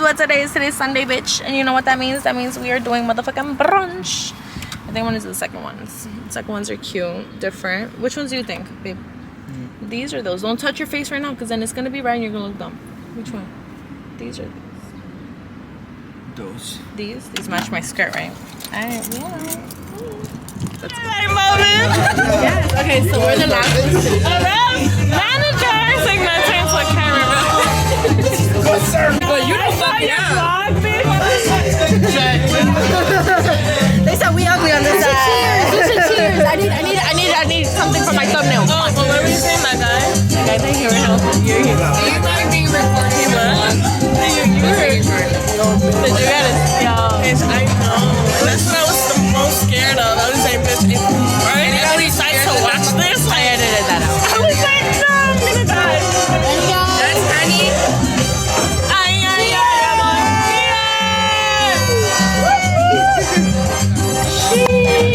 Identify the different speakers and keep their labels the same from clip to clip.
Speaker 1: what today is. Today's Sunday, bitch. And you know what that means? That means we are doing motherfucking brunch. I think I want to do the second ones. The second ones are cute, different. Which ones do you think, babe? These or those? Don't touch your face right now, because then it's going to be red and you're going to look dumb. Which one? These or these?
Speaker 2: Those.
Speaker 1: These match my skirt, right? Alright, yeah. That's right, moment. Yes. Okay, so we're the last ones. Alright, manager. Segment turns to a camera. But you don't fuck me up.
Speaker 3: They said we ugly on this side.
Speaker 1: Cheers. I need something for my thumbnail.
Speaker 4: Oh, but what were you saying, my guy?
Speaker 1: My guy's not here right now. You're here.
Speaker 4: You might be recording.
Speaker 1: You heard. But you gotta, yo.
Speaker 4: Bitch, I know. And that's what I was the most scared of. I was like, bitch, if anybody decides to watch this,
Speaker 1: I edited that out.
Speaker 4: I was like, no, I'm gonna die. That's honey. Ay, amor. Yeah.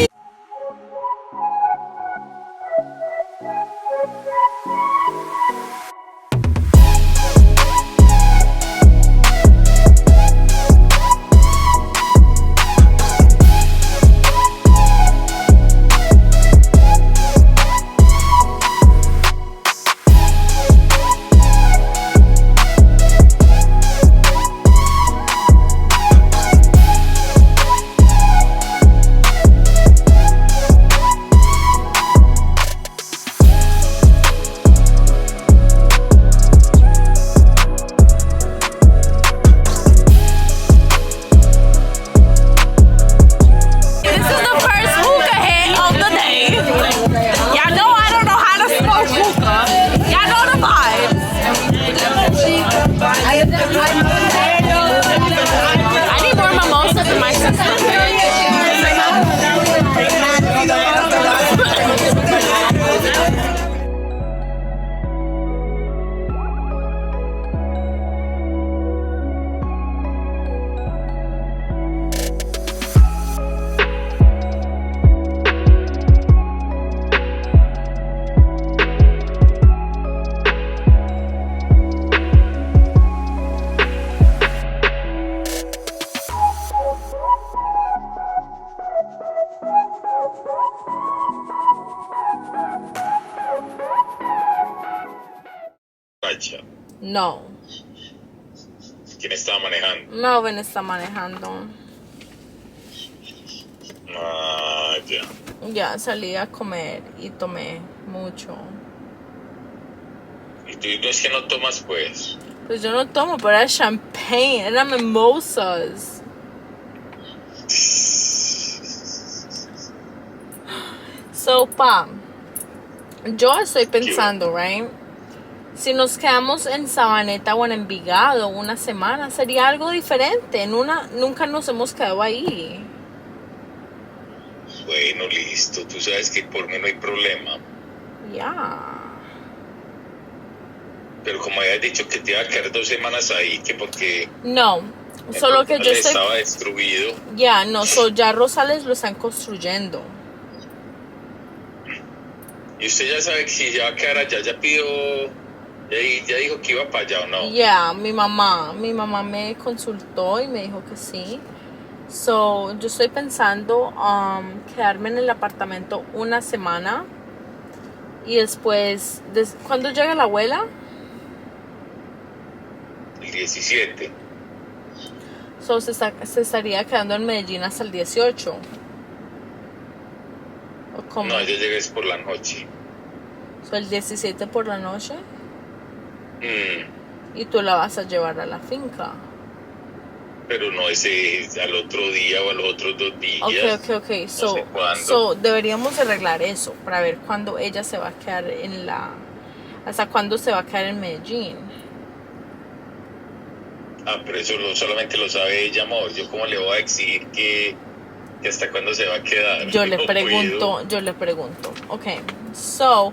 Speaker 1: No.
Speaker 5: ¿Quién estaba manejando?
Speaker 1: Melvin está manejando.
Speaker 5: Ah, ya.
Speaker 1: Ya salí a comer y tomé mucho.
Speaker 5: ¿Y tú no es que no tomas, pues?
Speaker 1: Pues yo no tomo, pero era champagne, era mimosas. So, yo estoy pensando, right? Si nos quedamos en Sabaneta o en Envigado una semana, sería algo diferente. Nunca nos hemos quedado ahí.
Speaker 5: Bueno, listo. Tú sabes que por mí no hay problema.
Speaker 1: Ya.
Speaker 5: Pero como habías dicho que te iba a quedar 2 semanas ahí, que porque...
Speaker 1: No, solo que yo estoy...
Speaker 5: estaba destruido.
Speaker 1: Ya, no, ya Rosales lo están construyendo.
Speaker 5: Y usted ya sabe que si se va a quedar allá, ya pidió... Ya dijo que iba para allá, ¿o no?
Speaker 1: Ya, mi mamá me consultó y me dijo que sí. So, yo estoy pensando quedarme en el apartamento una semana. Y después, ¿cuándo llega la abuela?
Speaker 5: El 17.
Speaker 1: So, se estaría quedando en Medellín hasta el 18. ¿O cómo?
Speaker 5: No, yo llegué por la noche.
Speaker 1: So, el 17 por la noche. Y tú la vas a llevar a la finca.
Speaker 5: Pero no ese al otro día o a los otros 2 días.
Speaker 1: Ok.
Speaker 5: No sé cuándo.
Speaker 1: So, deberíamos arreglar eso para ver cuándo ella se va a quedar hasta cuándo se va a quedar en Medellín.
Speaker 5: Ah, pero eso solamente lo sabe ella, amor. Yo cómo le voy a exigir que hasta cuándo se va a quedar.
Speaker 1: Yo le pregunto. Ok, so,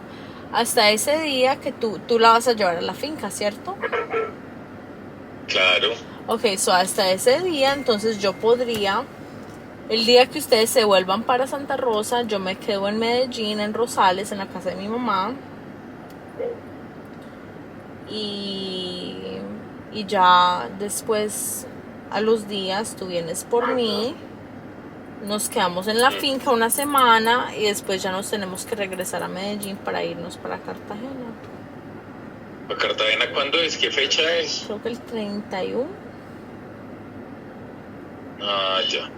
Speaker 1: hasta ese día que tú la vas a llevar a la finca, ¿cierto?
Speaker 5: Claro.
Speaker 1: Ok, so hasta ese día, entonces yo podría, el día que ustedes se vuelvan para Santa Rosa, yo me quedo en Medellín, en Rosales, en la casa de mi mamá. Y y ya después a los días tú vienes por mí, nos quedamos en la finca una semana y después ya nos tenemos que regresar a Medellín para irnos para Cartagena.
Speaker 5: ¿Para Cartagena cuándo es? ¿Qué fecha es?
Speaker 1: Creo que el 31.
Speaker 5: Ah, ya.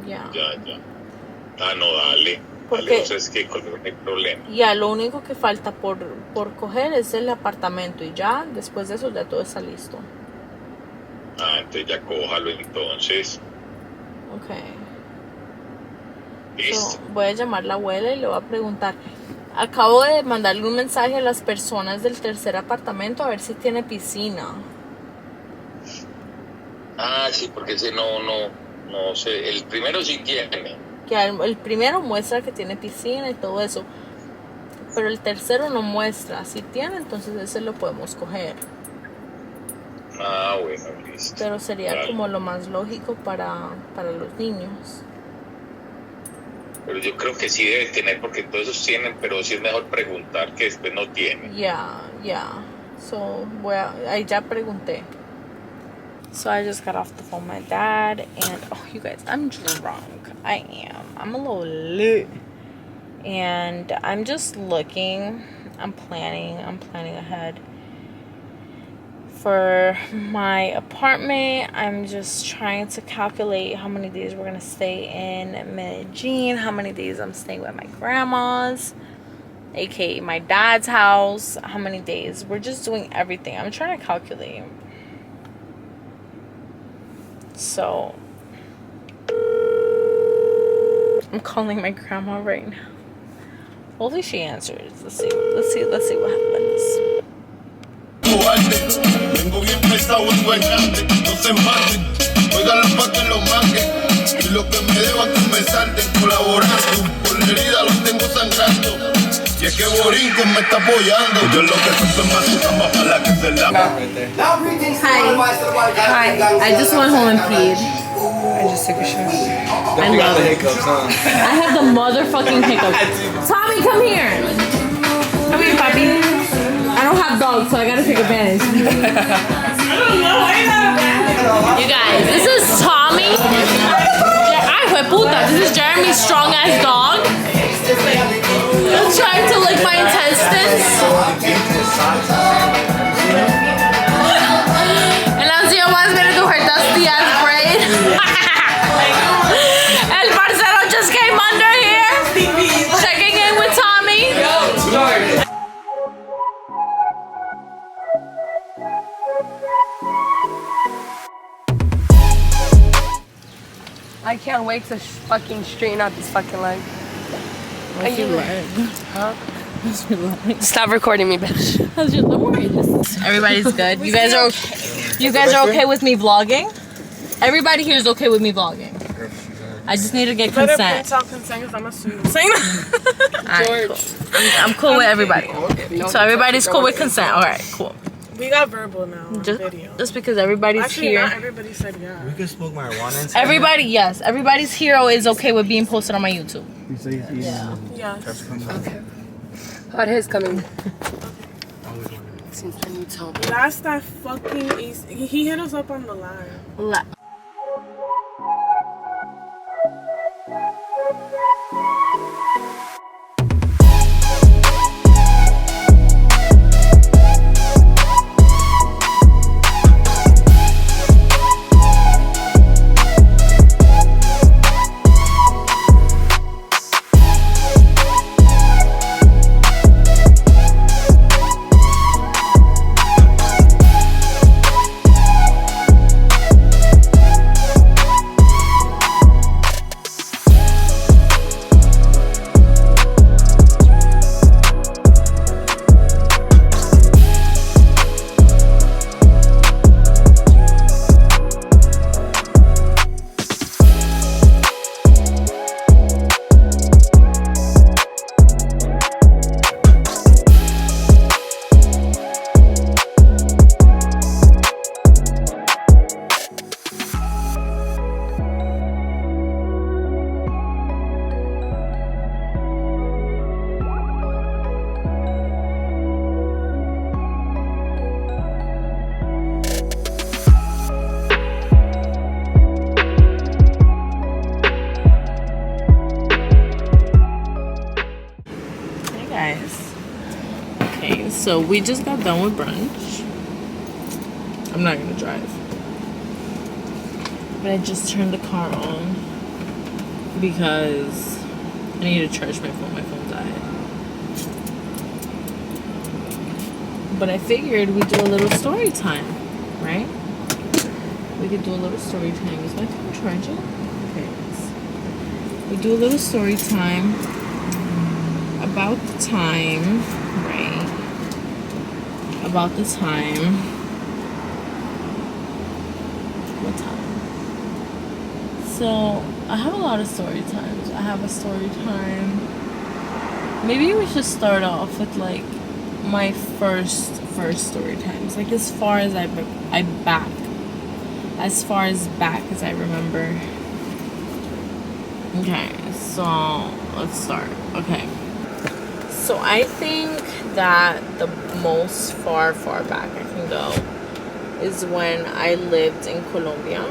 Speaker 1: Ya.
Speaker 5: Ah, no, dale.
Speaker 1: Porque
Speaker 5: Dale, o sea, es que conmigo no hay problema.
Speaker 1: ya lo único que falta por coger es el apartamento y ya después de eso ya todo está listo.
Speaker 5: Ah, entonces ya cójalo entonces.
Speaker 1: Ok.
Speaker 5: Listo.
Speaker 1: So, voy a llamar a la abuela y le voy a preguntar. Acabo de mandarle un mensaje a las personas del tercer apartamento a ver si tiene piscina.
Speaker 5: Ah, sí, porque ese no sé. El primero sí tiene.
Speaker 1: Que el primero muestra que tiene piscina y todo eso, pero el tercero no muestra. Si tiene, entonces ese lo podemos coger.
Speaker 5: Ah, bueno, listo.
Speaker 1: Pero sería
Speaker 5: Dale.
Speaker 1: como lo más lógico para los niños.
Speaker 5: Pero yo creo que sí debe tener, porque todos esos tienen, pero sí es mejor preguntar que después no tienen.
Speaker 1: Yeah. So, ahí ya pregunté. So I just got off the phone with my dad, and oh, you guys, I'm drunk. I am. I'm a little lit, and I'm just looking. I'm planning ahead for my apartment. I'm just trying to calculate how many days we're gonna stay in Medellin, how many days I'm staying with my grandma's, aka my dad's house, how many days. We're just doing everything. I'm trying to calculate. So I'm calling my grandma right now. Hopefully she answers. Let's see what happens.
Speaker 2: Vengo bien pesado en guayante, no se maten, oigan pa' que lo manguen, y lo que me deban que me salten, colaborando, por la herida los tengo sangrando, y es que Borinquen me está apoyando, yo lo que soy más su cama para la que se la.
Speaker 1: Hi. I just went home and peed.
Speaker 6: I just took a shot.
Speaker 1: I love
Speaker 6: the
Speaker 1: it.
Speaker 6: hiccups, huh?
Speaker 1: I have the motherfucking hiccups. Tommy, come here. Come here, papi. I don't have dogs, so I gotta take advantage. You guys, this is Tommy. Ay, puta. This is Jeremy's strong ass dog. He's trying to lick my intestines. And Lucio wants me to do her dusty ass braid. El parcero just came under here, checking in with Tommy.
Speaker 6: I can't wait to fucking straighten out this fucking leg.
Speaker 1: How's your leg?
Speaker 6: Huh?
Speaker 1: How's your leg?
Speaker 6: Stop recording me, bitch.
Speaker 1: How's your leg? Everybody's good. You guys are okay. You guys are okay with me vlogging? Everybody here is okay with me vlogging. I just need to get
Speaker 4: Better
Speaker 1: consent.
Speaker 4: print out consent because I'm assuming. Saying
Speaker 1: Alright, cool. I'm cool with everybody. So everybody's cool with consent. Alright, cool.
Speaker 4: we got verbal now on video.
Speaker 1: Just because everybody's
Speaker 4: Actually,
Speaker 1: here.
Speaker 4: not everybody said yeah.
Speaker 7: We can smoke marijuana inside.
Speaker 1: Everybody's hero is okay with being posted on my YouTube.
Speaker 4: Yeah.
Speaker 6: Okay. Hot his coming. Since when you told me.
Speaker 4: Last that fucking he hit us up on the line.
Speaker 1: So we just got done with brunch. I'm not gonna drive. But I just turned the car on because I need to charge my phone. My phone died. But I figured we'd do a little story time, right? We could do a little story time. Is my phone charging? Okay. We do a little story time about the time, right? About the time. What time? So I have a lot of story times. I have a story time. Maybe we should start off with like my first story times, like as far as as far as back as I remember. Okay, so let's start. Okay, so I think that the most far back I can go is when I lived in Colombia.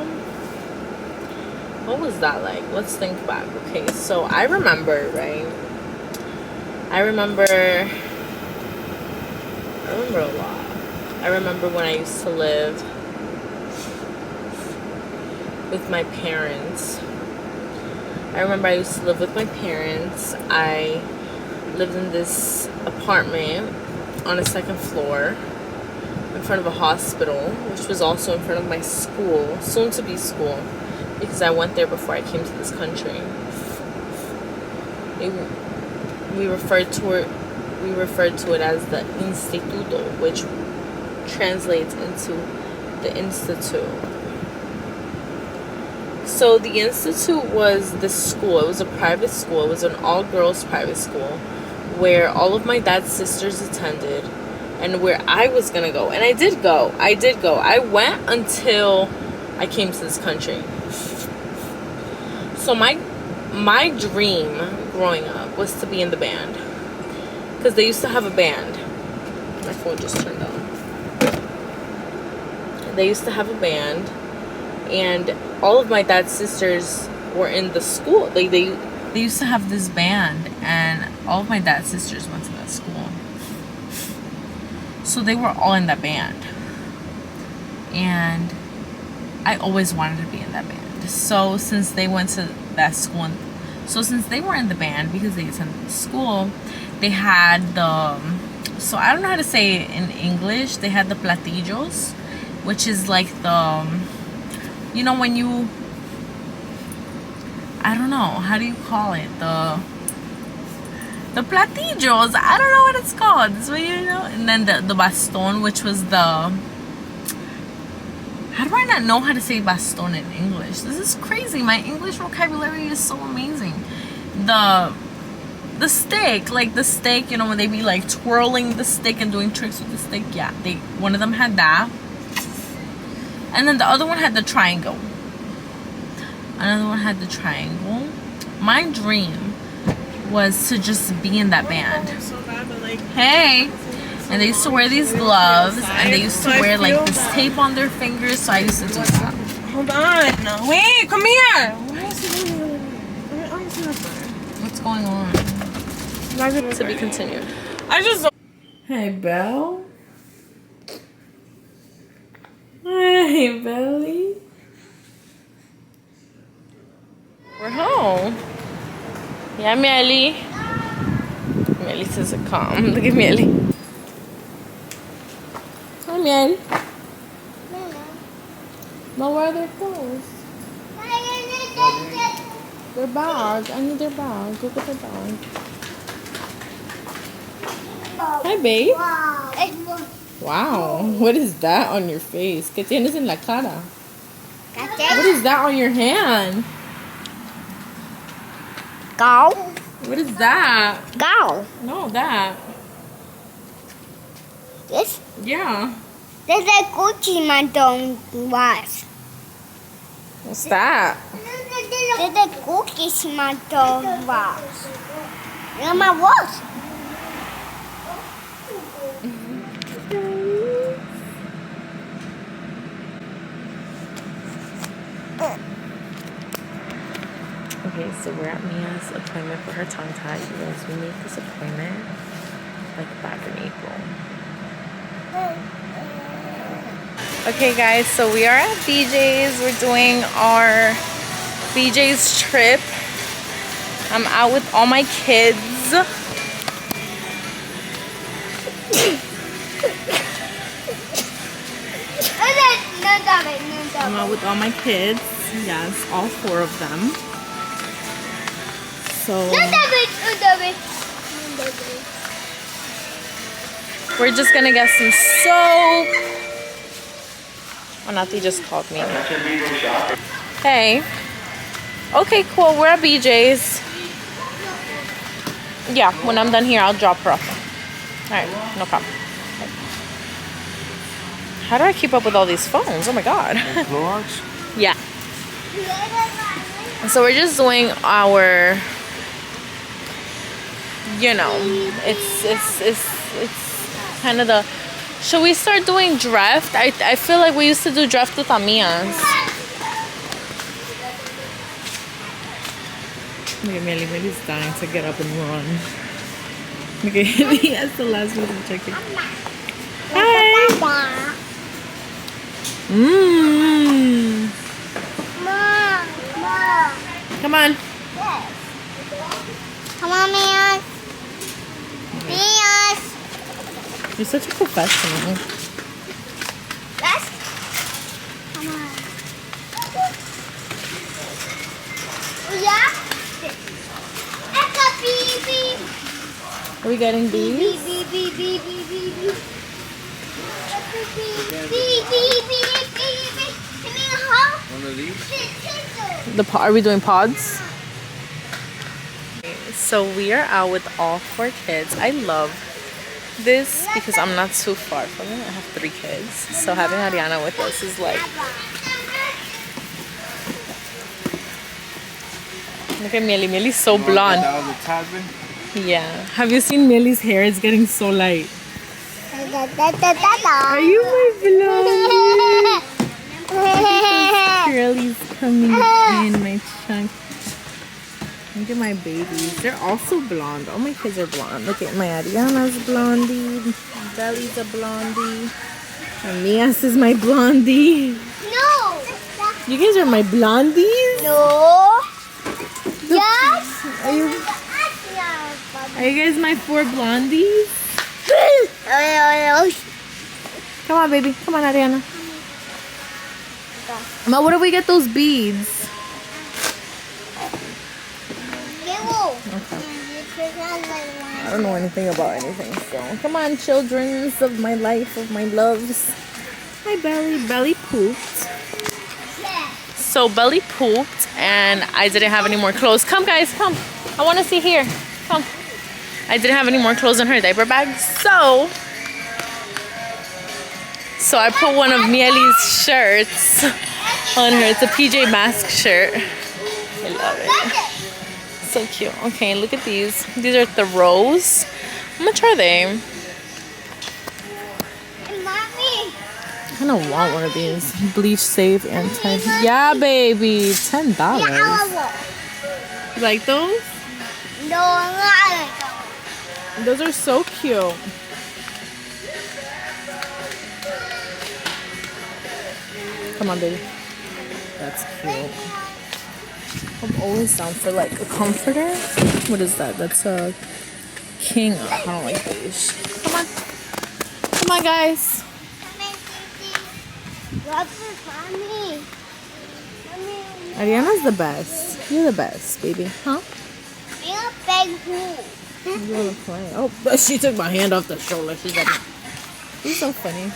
Speaker 1: What was that like? Let's think back. Okay, so I remember, right? I remember a lot. I remember when I used to live with my parents. I lived in this apartment on a second floor in front of a hospital, which was also in front of my school, soon to be school, because I went there before I came to this country. We referred to it as the Instituto, which translates into the Institute. So the Institute was the school. It was a private school. It was an all-girls private school where all of my dad's sisters attended and where I was going to go. And I did go. I went until I came to this country. So my dream growing up was to be in the band. Because they used to have a band. My phone just turned on. They used to have a band. And all of my dad's sisters were in the school. Like they used to have this band. And all of my dad's sisters went to that school. So they were all in that band. And I always wanted to be in that band. So since they went to that school, since they were in the band, because they attended the school, they had so I don't know how to say it in English. They had the platillos, which is like when you, I don't know, how do you call it? The platillos, I don't know what it's called. So, and then the baston, which was how do I not know how to say baston in English? This is crazy. My English vocabulary is so amazing. The stick, like the stick, when they be like twirling the stick and doing tricks with the stick. Yeah, one of them had that. And then the other one had the triangle. Another one had the triangle. My dream was to just be in that band. Hey! And they used to wear these gloves, and they used to wear like this tape on their fingers, so I used to do that.
Speaker 6: Hold on. Wait, come here. Why is it
Speaker 1: What's going on? To be continued. Hey, Belle. Hey, Belly. We're home. Yeah, Melly. Melly says it calm. Look at Melly. Hi, Melly. No, where are their clothes? Their bag. I need their bag. Go get their bag. Hi, babe. Wow. What is that on your face? ¿Qué tienes en la cara? What is that on your hand?
Speaker 3: Go.
Speaker 1: What is that?
Speaker 3: Go.
Speaker 1: No, that.
Speaker 3: This?
Speaker 1: Yeah.
Speaker 3: This is a Gucci manton was.
Speaker 1: What's that?
Speaker 3: This is a Gucci manton was. Look my watch. Okay, so we're at Mia's appointment for her tongue tie. You guys, we made this appointment like back in April.
Speaker 1: Okay guys, so we are at BJ's. We're doing our BJ's trip. I'm out with all my kids. I'm out with all my kids. Yes, all 4 of them. So we're just gonna get some soap. Oh, Nati just called me. Hey. Okay, cool. We're at BJ's. Yeah, when I'm done here, I'll drop her off. Alright, no problem. How do I keep up with all these phones? Oh my god. Yeah. So we're just doing our, you know, it's kind of the, should we start doing draft? I feel like we used to do draft with amigas. Look at Millie. Millie's dying to get up and run. Okay, he has the last one to check it. Hi. Mmm. Come on.
Speaker 3: Come on, Mias. Mias.
Speaker 1: You're such a professional.
Speaker 3: Yes. Come on. Yeah. Eka, baby.
Speaker 1: Are we getting these?
Speaker 2: One of these?
Speaker 1: Are we doing pods? So we are out with all 4 kids. I love this because I'm not too far from it. I have 3 kids. So having Ariana with us is like... Look at Millie. Millie's so blonde. Yeah. Have you seen Millie's hair? It's getting so light. Are you my blonde? Curly's coming in my chunk. Look at my babies. They're also blonde. All my kids are blonde. Look at my Ariana's blondie. Belly's a blondie. And Mia's is my blondie.
Speaker 3: No.
Speaker 1: You guys are my blondies?
Speaker 3: No. Yes.
Speaker 1: Are you guys my 4 blondies? Come on, baby. Come on, Ariana. Ma, what if we get those beads? I don't know anything about anything, so come on, childrens of my life, of my loves. My belly pooped. So Belly pooped and I didn't have any more clothes. Come guys, come. I want to see here. Come. I didn't have any more clothes in her diaper bag, so I put one of Mieli's shirts on her. It's a PJ Masks shirt. I love it. So cute. Okay, look at these. These are the Rose. How much are they?
Speaker 3: Mommy.
Speaker 1: I kind of want one of these. Bleach Save Anti. Yeah, baby. $10. You like those?
Speaker 3: No, I like
Speaker 1: Those are so cute. Come on, baby. That's cute. I'm always down for like a comforter. What is that? That's a king. I don't like these. Come on. Come on, guys. Ariana's the best. You're the best, baby. Huh? You wanna play? Oh, but she took my hand off the shoulder. She's like, you're so funny.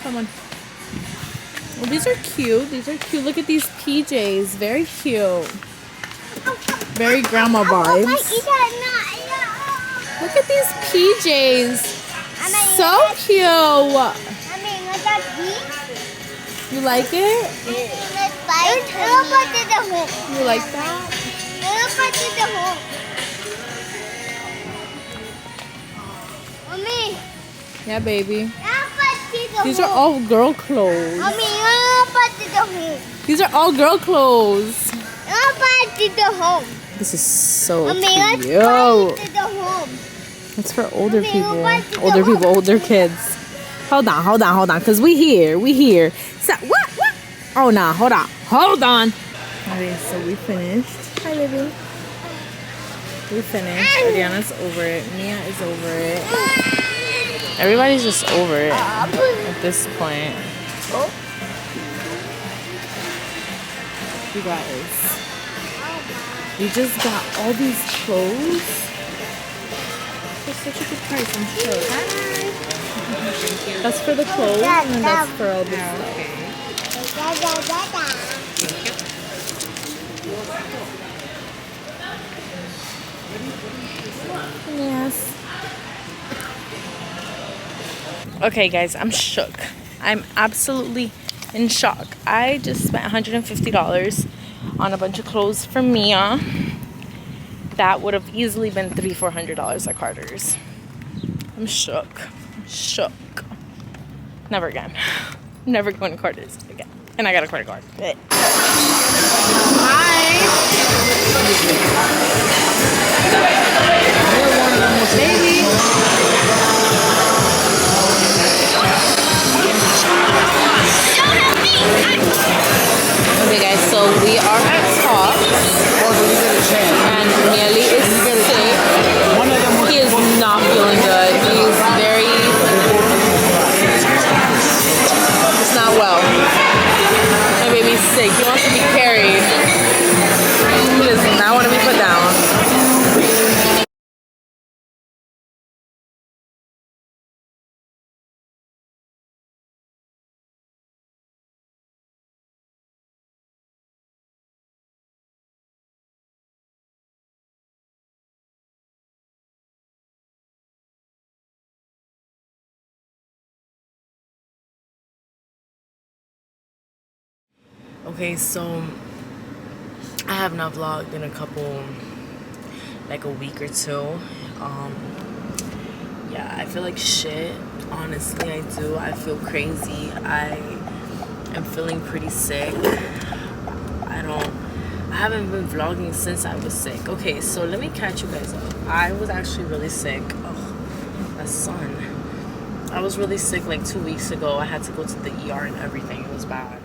Speaker 1: Come on. Well, these are cute. These are cute. Look at these PJs. Very cute. Very grandma vibes. Look at these PJs. So cute. You like it? You like that? Yeah, baby. These are all girl clothes. These are all girl clothes. This is so cute. It's for older people. Older kids. Hold on, cause we here. So what? Oh nah, hold on. Okay, so we finished. Hi, baby. We finished. Adriana's over it. Mia is over it. Everybody's just over it at this point. You guys, we just got all these clothes for such a good price. I'm sure. That's for the clothes, and then that's for all this stuff. Yes. Okay, guys, I'm shook. I'm absolutely in shock. I just spent $150 on a bunch of clothes for Mia. That would have easily been $300-400 at Carter's. I'm shook. Never again. Never going to Carter's again. And I got a credit card. Hi. Baby. Okay, guys, so we are at Talk, and Neely is sick. He is not feeling good. He's not well. My baby's sick. He wants to be carried. He does not want to be put down. Okay, so I have not vlogged in a week or two. Yeah, I feel like shit. Honestly, I do. I feel crazy. I am feeling pretty sick. I haven't been vlogging since I was sick. Okay, so let me catch you guys up. I was actually really sick. Oh, the sun. I was really sick like 2 weeks ago. I had to go to the ER and everything. It was bad.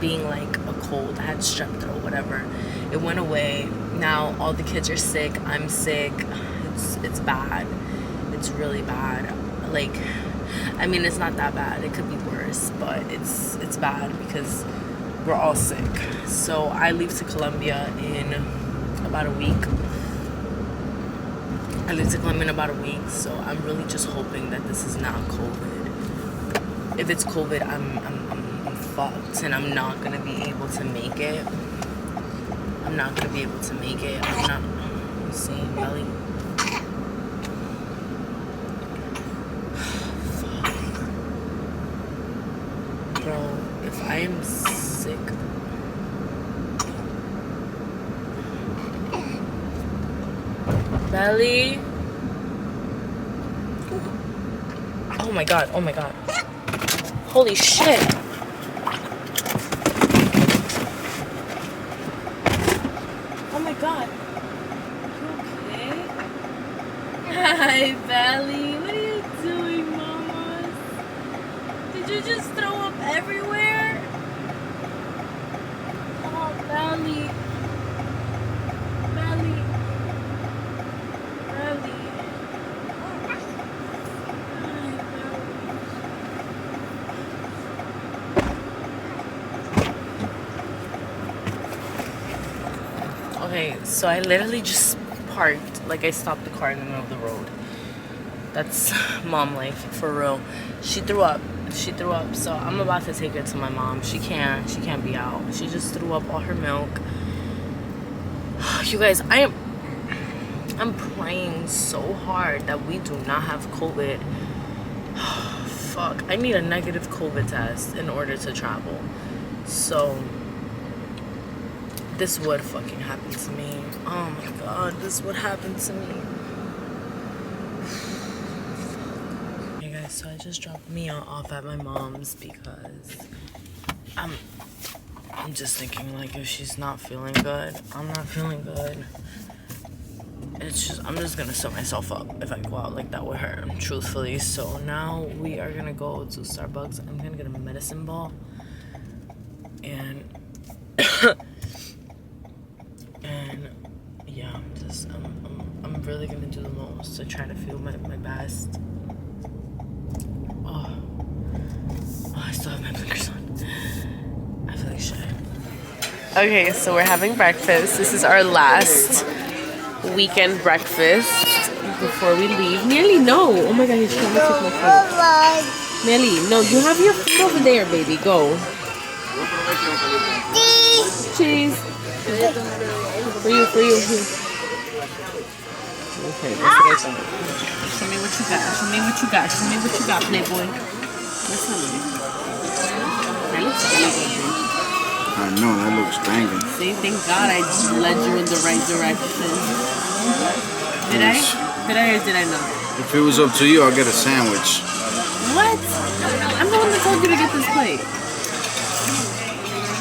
Speaker 1: Being like a cold. I had strep throat, whatever. It went away. Now all the kids are sick. I'm sick. It's bad. It's really bad. Like, I mean, it's not that bad. It could be worse, but it's bad because we're all sick. So I leave to Colombia in about a week. So I'm really just hoping that this is not COVID. If it's COVID, I'm fucked, and I'm not gonna be able to make it. I'm not. Let's see, belly. Fuck. Bro, if I am sick. Belly. Oh my god. Holy shit. God. You okay? Hi, Belly. What are you doing, mamas? Did you just throw up everywhere? Oh, Belly. Okay, so I literally just parked, like I stopped the car in the middle of the road. That's mom life, for real. She threw up, so I'm about to take her to my mom. She can't be out. She just threw up all her milk. You guys, I'm praying so hard that we do not have COVID. Fuck, I need a negative COVID test in order to travel. So This would fucking happen to me. Oh my god, this would happen to me. Hey guys, so I just dropped Mia off at my mom's because I'm just thinking, like, if she's not feeling good, I'm not feeling good. I'm just gonna set myself up if I go out like that with her, truthfully. So now we are gonna go to Starbucks. I'm gonna get a medicine ball. And yeah, I'm really gonna do the most to try to feel my best. Oh, I still have my blinkers on. I feel like shit. Okay, so we're having breakfast. This is our last weekend breakfast before we leave. Nearly, no. Oh my god, he's trying to take my food. Nearly, no, you have your food over there, baby. Go. Cheese. For you. Okay, that's what I thought. Show me what you got. Playboy. What's up? That looks good.
Speaker 7: I know, that looks banging.
Speaker 1: See, thank God I led you in the right direction. Did I or did I not?
Speaker 7: If it was up to you, I'll get a sandwich.
Speaker 1: What? I'm the one that told you to get this plate.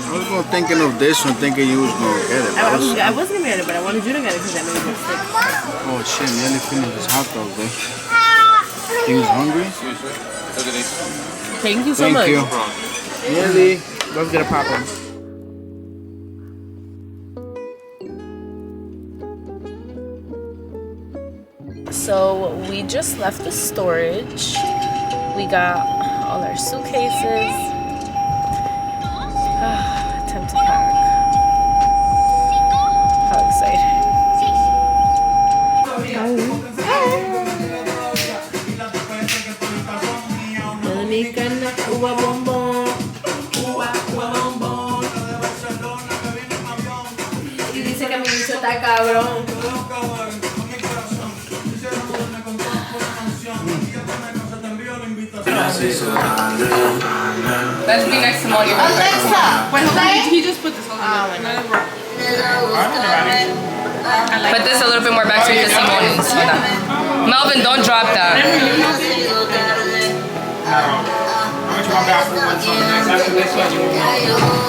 Speaker 7: I was thinking of this one, thinking you was going to get it.
Speaker 1: I wasn't going to get it, but I wanted you to get it because I know you were sick.
Speaker 7: Oh shit, nearly finished this hot dog, babe. He was hungry?
Speaker 1: Thank you so much.
Speaker 7: Thank you. Nearly.
Speaker 1: Let's get a popcorn. So we just left the storage. We got all our suitcases. Time to pack. How excited.
Speaker 6: Y dice que mi bicho está cabrón. Let's be next to Molly. Alexa! Wait, hold on. He just put this on. Put this a little bit more back so you can see Molly's. Melvin, don't drop that.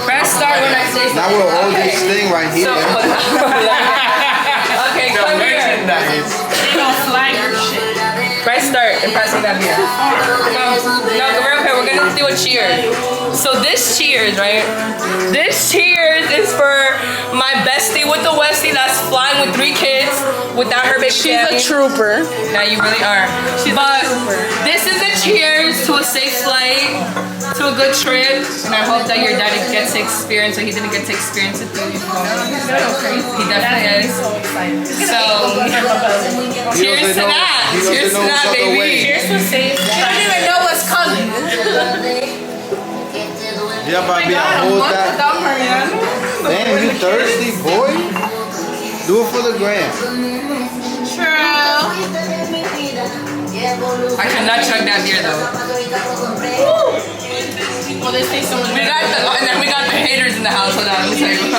Speaker 6: Press start when I say something.
Speaker 7: Now we'll hold this thing right here.
Speaker 6: Okay, come here.
Speaker 4: They don't flag your shit.
Speaker 6: Press start and pressing that beer. No, we're okay. We're gonna do a cheer. So this cheers, right? This cheers is for my bestie with the Westie that's flying with 3 kids without her baby.
Speaker 1: She's a trooper.
Speaker 6: Now you really are. But this is a cheers to a safe flight, to a good trip, and I hope that your daddy gets to experience what he didn't get to experience it through you. He definitely is. So, cheers to that. Cheers to that, baby. Cheers to safe. You don't even know what's coming.
Speaker 7: Yeah, baby, I hold that. Damn, you thirsty, boy? Do it for the gram.
Speaker 6: True. I cannot chug that beer though.
Speaker 4: Well, they say so much.
Speaker 6: And then we got the haters in the house. Hold on, let me tell you.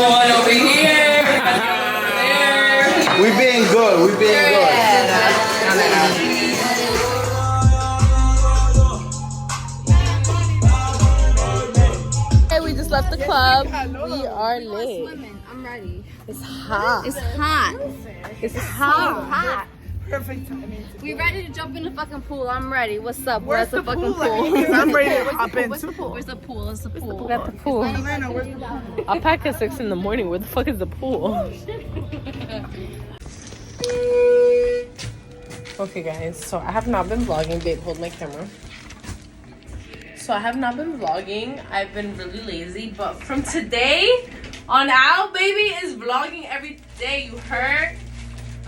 Speaker 6: One over here. There.
Speaker 7: We being good. We being good.
Speaker 1: Hey, we just left the club. We are lit.
Speaker 3: I'm ready.
Speaker 1: It's hot.
Speaker 3: It's hot.
Speaker 1: It's hot.
Speaker 3: Hot.
Speaker 4: Perfect timing.
Speaker 3: We ready to jump in the fucking pool. I'm ready. What's up? Where's the fucking pool?
Speaker 4: I'm ready to hop into the pool.
Speaker 3: Where's the pool? Where's the pool?
Speaker 1: We got the pool. I'll pack at 6 in the morning. Where the fuck is the pool? Okay, guys. So I have not been vlogging. Babe, hold my camera. So I have not been vlogging. I've been really lazy. But from today on out, baby, is vlogging every day. You heard?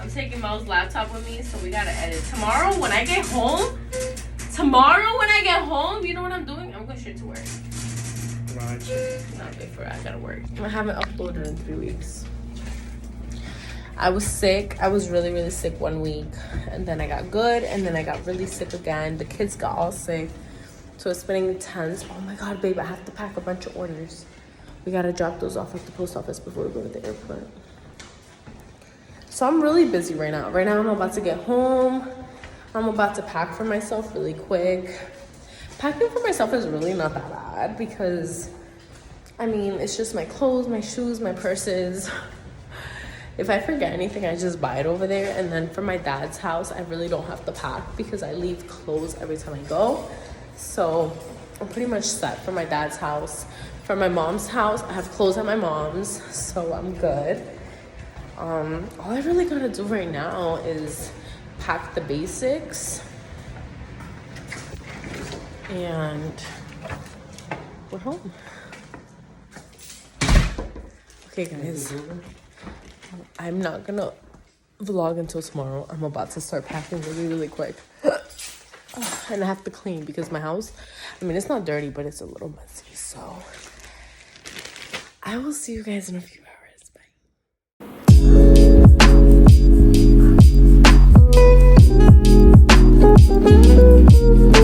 Speaker 1: I'm taking Mel's laptop with me, so we gotta edit. Tomorrow when I get home, you know what I'm doing? I'm going straight to work.
Speaker 7: Right.
Speaker 1: Not big for it. I gotta work. I haven't uploaded in 3 weeks. I was sick. I was really, really sick 1 week. And then I got good, and then I got really sick again. The kids got all sick. So it's been intense. Oh my god, babe, I have to pack a bunch of orders.
Speaker 6: We gotta drop those off at the post office before we go to the airport. So I'm really busy right now. Right now I'm about to get home. I'm about to pack for myself really quick. Packing for myself is really not that bad because, I mean, it's just my clothes, my shoes, my purses. If I forget anything, I just buy it over there. And then for my dad's house, I really don't have to pack because I leave clothes every time I go. So I'm pretty much set for my dad's house. For my mom's house, I have clothes at my mom's, so I'm good. All I really gotta do right now is pack the basics. And we're home. Okay, guys. I'm not gonna vlog until tomorrow. I'm about to start packing really, really quick. And I have to clean because my house, I mean, it's not dirty, but it's a little messy. So I will see you guys in a few hours. Bye.